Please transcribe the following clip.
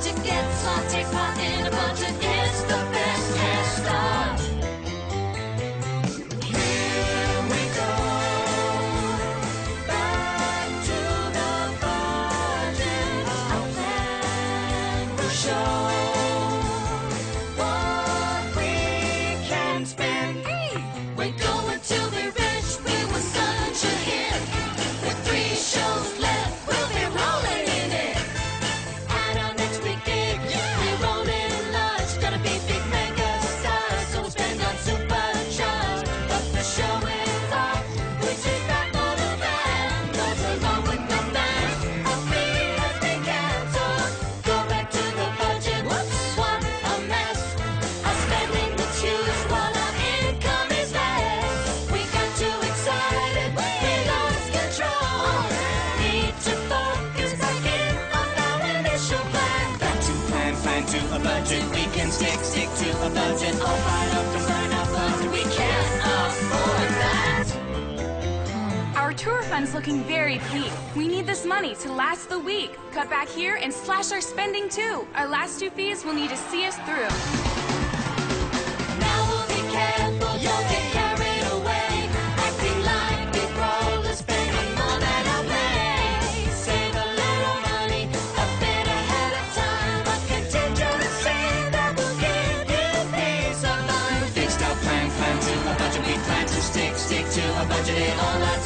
budget gets on, take part in a budget. It's the best head start. Here we go, back to the budget. Our plan will show what we can spend. We're going to be rich, we were such a hit. With 3 shows left, we'll be rolling in it. At our next big gig, we roll in lunch. Gonna be big mega stars, so we'll spend on supercharged. But the show is off, we take back more than that. Goes along with the math, our fee has been canceled. Go back to the budget, whoops, what a mess. Our spending was huge while our income is less. We got too excited, we lost control. Need to focus back in on our initial plan. Back to plan to a budget. We can stick to a budget. All fired up to burn our funds. We can't afford that. Our tour fund's looking very bleak. We need this money to last the week. Cut back here and slash our spending too. Our last 2 fees will need to see us through. Now we'll be careful, don't get carried away. Acting like big rollers, spending more than our pay. Save a little money, a bit ahead of time. A contingency that will give you peace of mind. Fixed our plan to a budget. We plan to stick to a budget in all our